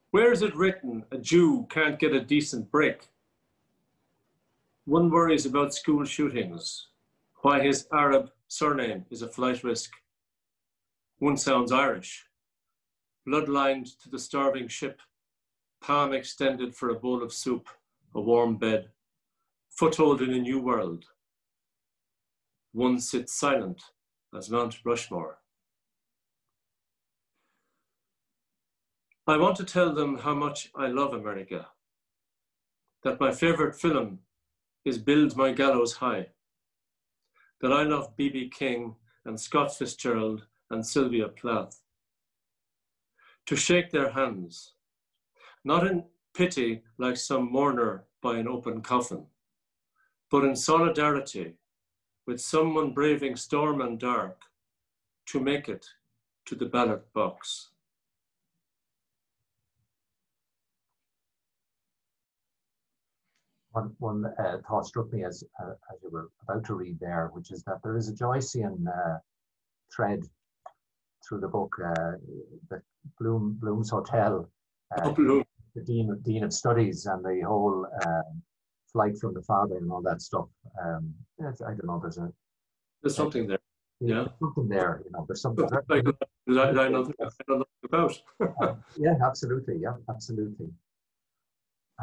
Where is it written a Jew can't get a decent break? One worries about school shootings, why his Arab surname is a flight risk. One sounds Irish. blood-lined to the starving ship, palm extended for a bowl of soup, a warm bed, foothold in a new world. One sits silent as Mount Rushmore. I want to tell them how much I love America, that my favorite film is Build My Gallows High, that I love B.B. King and Scott Fitzgerald and Sylvia Plath. To shake their hands, not in pity like some mourner by an open coffin, but in solidarity with someone braving storm and dark to make it to the ballot box. One thought struck me as you were about to read there, which is that there is a Joycean thread through the book, the Bloom's Hotel, Bloom. the Dean of Studies, and the whole flight from the father and all that stuff. I don't know. There's something there. Yeah, there's something there. You know, there's something like I know nothing about. Yeah, absolutely. Yeah, absolutely.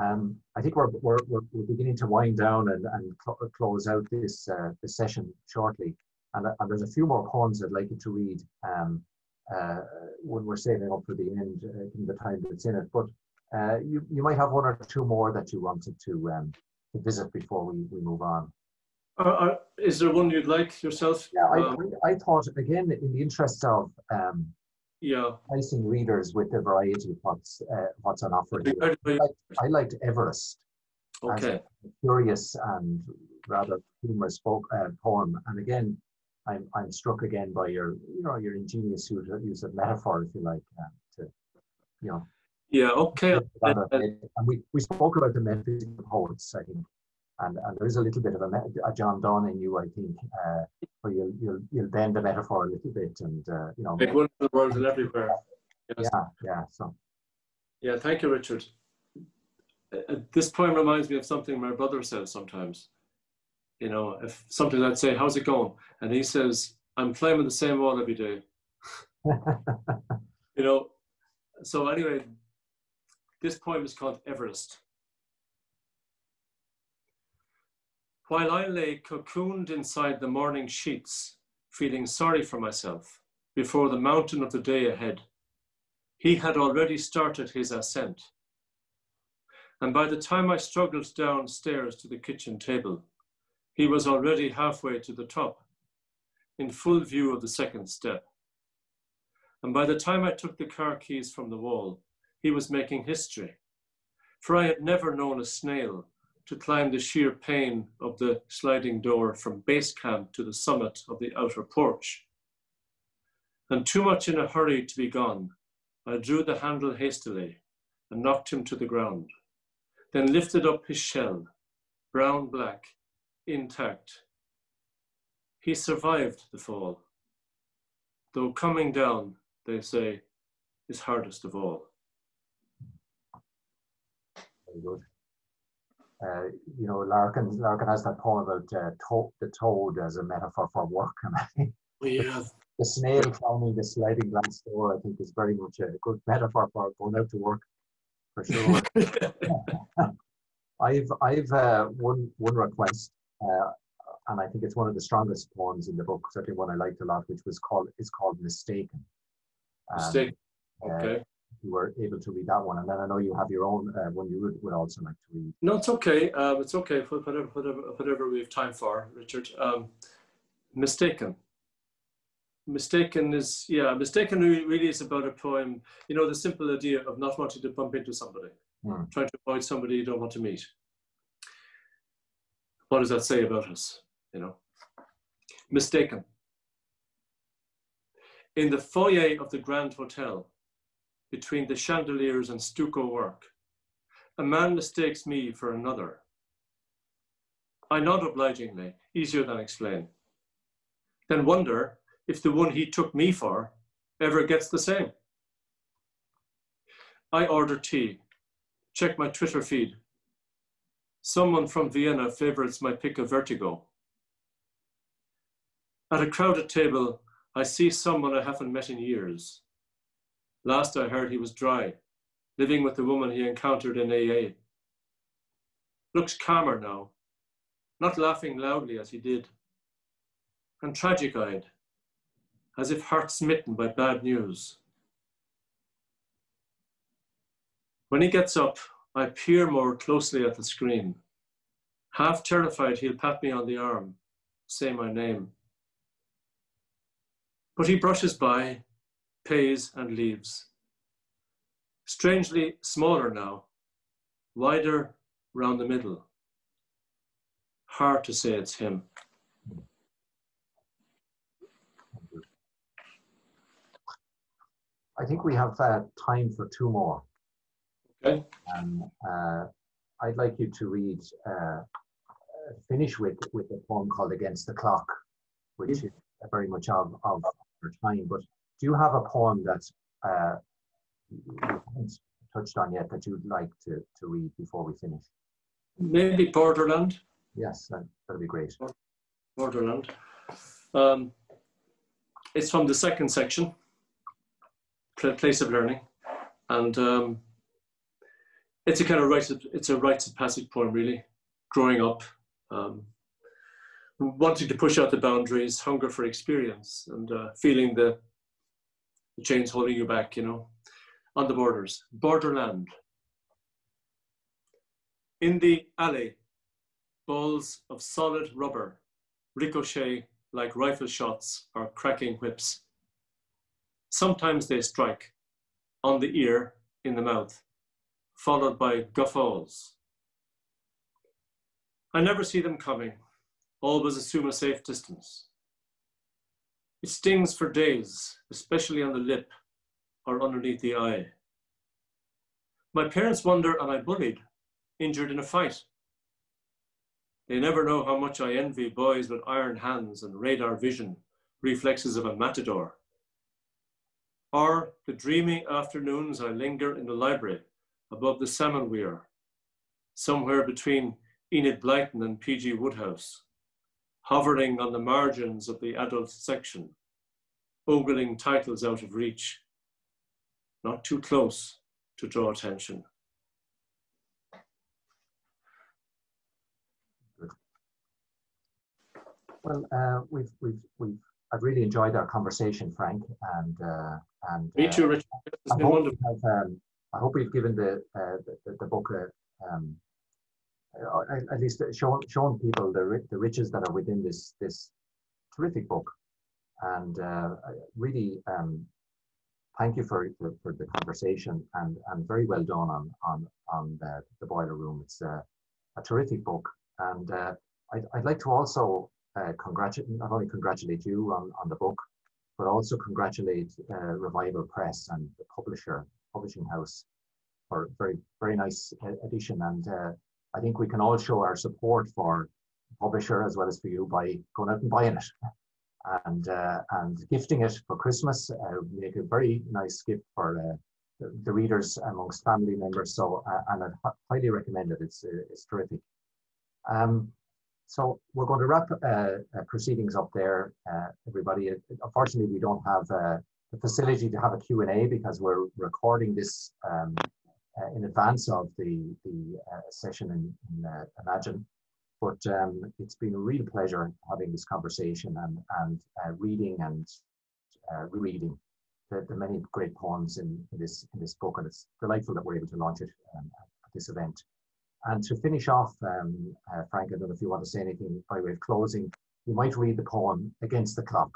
I think we're beginning to wind down and close out this this session shortly, and there's a few more poems I'd like you to read when we're saving up for the end, given the time that's in it. But you might have one or two more that you wanted to visit before we move on. Is there one you'd like yourself? Yeah, I thought, again, in the interest of enticing readers with the variety of what's on offer here. I liked Everest. Okay. As a curious and rather humorous poem, and again, I'm struck again by your ingenious use of metaphor, if you like, to. Yeah. Okay. And we spoke about the metaphysical poets, I think, and there is a little bit of a John Donne in you, I think, where you'll bend the metaphor a little bit, and make one of the world and everywhere. Yes. Yeah. So. Yeah. Thank you, Richard. This poem reminds me of something my brother says sometimes. You know, if sometimes I'd say, "How's it going?" and he says, "I'm climbing the same wall every day." You know. So anyway, this poem is called Everest. While I lay cocooned inside the morning sheets, feeling sorry for myself before the mountain of the day ahead, he had already started his ascent. And by the time I struggled downstairs to the kitchen table, he was already halfway to the top, in full view of the second step. And by the time I took the car keys from the wall, he was making history, for I had never known a snail to climb the sheer pain of the sliding door from base camp to the summit of the outer porch. And too much in a hurry to be gone, I drew the handle hastily and knocked him to the ground, then lifted up his shell, brown-black, intact. He survived the fall, though coming down, they say, is hardest of all. Very good. Larkin has that poem about the toad as a metaphor for work, and I think the snail climbing the sliding glass door, I think, is very much a good metaphor for going out to work, for sure. I've one request, and I think it's one of the strongest poems in the book, certainly one I liked a lot, which is called Mistaken. Mistaken. Okay. You were able to read that one, and then I know you have your own one you would also like to read. No, it's okay. It's okay. Whatever we have time for, Richard. Mistaken. Mistaken really is about a poem. You know, the simple idea of not wanting to bump into somebody, trying to avoid somebody you don't want to meet. What does that say about us? You know, mistaken. In the foyer of the Grand Hotel, between the chandeliers and stucco work, a man mistakes me for another. I nod obligingly, easier than explain. Then wonder if the one he took me for ever gets the same. I order tea, check my Twitter feed. Someone from Vienna favorites my pick of Vertigo. At a crowded table, I see someone I haven't met in years. Last I heard he was dry, living with the woman he encountered in AA. Looks calmer now, not laughing loudly as he did, and tragic-eyed, as if heart-smitten by bad news. When he gets up, I peer more closely at the screen. Half terrified he'll pat me on the arm, say my name. But he brushes by, pays and leaves. Strangely smaller now, wider round the middle. Hard to say it's him. I think we have time for two more. Okay. I'd like you to read, finish with a poem called Against the Clock, which is very much of your time. But do you have a poem that you haven't touched on yet that you'd like to read before we finish? Maybe Borderland. Yes, that'd be great. Borderland. It's from the second section, Place of Learning, and it's a kind of it's a rites of passage poem, really. Growing up, wanting to push out the boundaries, hunger for experience, and feeling the chains holding you back, you know, on the borders. Borderland. In the alley, balls of solid rubber ricochet like rifle shots or cracking whips. Sometimes they strike on the ear, in the mouth, followed by guffaws. I never see them coming, always assume a safe distance. It stings for days, especially on the lip or underneath the eye. My parents wonder, am I bullied, injured in a fight? They never know how much I envy boys with iron hands and radar vision, reflexes of a matador. Or the dreamy afternoons I linger in the library above the salmon weir, somewhere between Enid Blyton and P.G. Woodhouse, hovering on the margins of the adult section, ogling titles out of reach, not too close to draw attention. Well, I've really enjoyed our conversation, Frank, and me too, Richard. It's been wonderful. I hope we've given the book at least shown people the riches that are within this terrific book, and really thank you for the conversation, and very well done on the Boiler Room. It's a terrific book, and I'd like to also not only congratulate you on the book, but also congratulate Revival Press and the publishing house for a very, very nice edition. And I think we can all show our support for the publisher as well as for you by going out and buying it and gifting it for Christmas. Make a very nice gift for the readers amongst family members. So, and I'd highly recommend it. It's terrific. So we're going to wrap proceedings up there, everybody. Unfortunately, we don't have the facility to have a Q&A because we're recording this in advance of the session in Imagine. But it's been a real pleasure having this conversation and reading and rereading the many great poems in this book. And it's delightful that we're able to launch it at this event. And to finish off, Frank, I don't know if you want to say anything by way of closing. You might read the poem Against the Clock.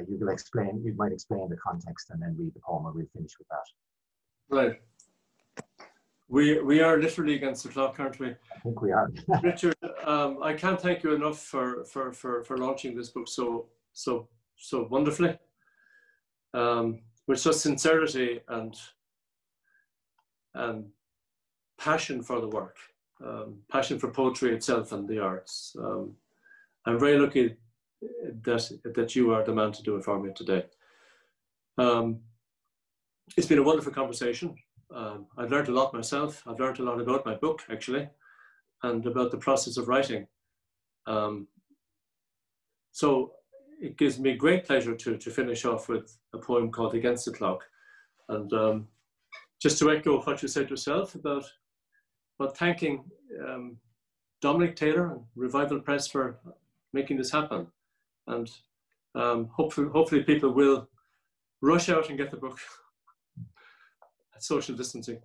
You might explain the context and then read the poem, and we'll finish with that. Right. We are literally against the clock, aren't we? I think we are. Richard, I can't thank you enough for launching this book so wonderfully, with such sincerity and passion for the work. Passion for poetry itself and the arts. I'm very lucky that you are the man to do it for me today. It's been a wonderful conversation. I've learned a lot myself. I've learned a lot about my book, actually, and about the process of writing. So it gives me great pleasure to finish off with a poem called Against the Clock. And just to echo what you said yourself about thanking Dominic Taylor and Revival Press for making this happen. And hopefully people will rush out and get the book at social distancing.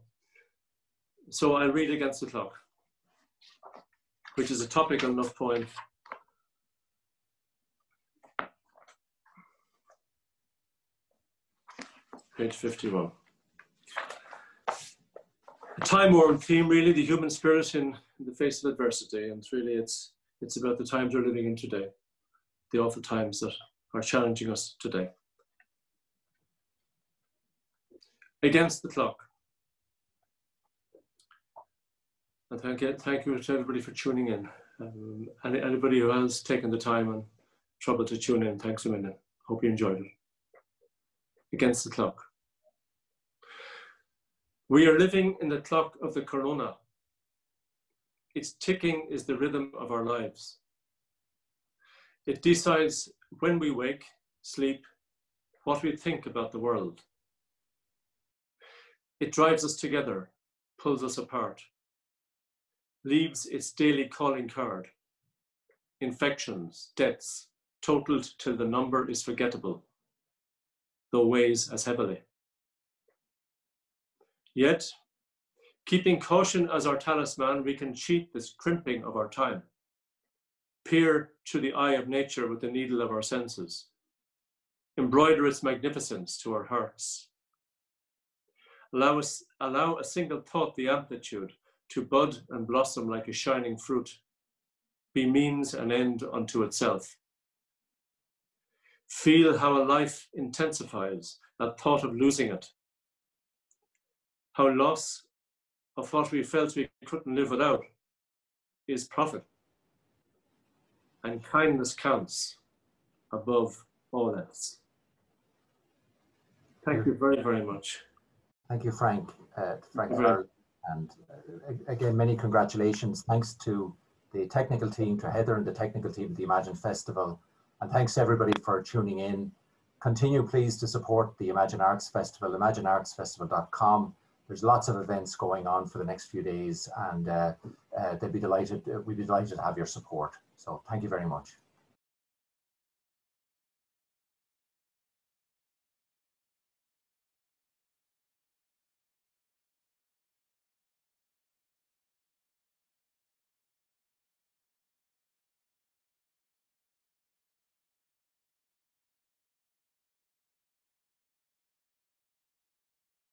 So I'll read Against the Clock, which is a topical enough poem. Page 51. A time-worn theme, really, the human spirit in the face of adversity. And really it's about the times we're living in today, the awful times that are challenging us today. Against the Clock. And thank you to everybody for tuning in. Anybody who has taken the time and trouble to tune in, thanks a million. Hope you enjoyed it. Against the Clock. We are living in the clock of the corona. Its ticking is the rhythm of our lives. It decides when we wake, sleep, what we think about the world. It drives us together, pulls us apart, leaves its daily calling card. Infections, deaths, totaled till the number is forgettable, though weighs as heavily. Yet, keeping caution as our talisman, we can cheat this crimping of our time, peer to the eye of nature with the needle of our senses, embroider its magnificence to our hearts. Allow a single thought the amplitude to bud and blossom like a shining fruit, be means and end unto itself. Feel how a life intensifies at thought of losing it, how loss of what we felt we couldn't live without is profit, and kindness counts above all else. Thank you very, very much. Thank you, Frank. Frank Farrelly. And again, many congratulations. Thanks to the technical team, to Heather and the technical team at the Imagine Festival. And thanks to everybody for tuning in. Continue, please, to support the Imagine Arts Festival, imagineartsfestival.com. There's lots of events going on for the next few days, and we'd be delighted to have your support. So thank you very much.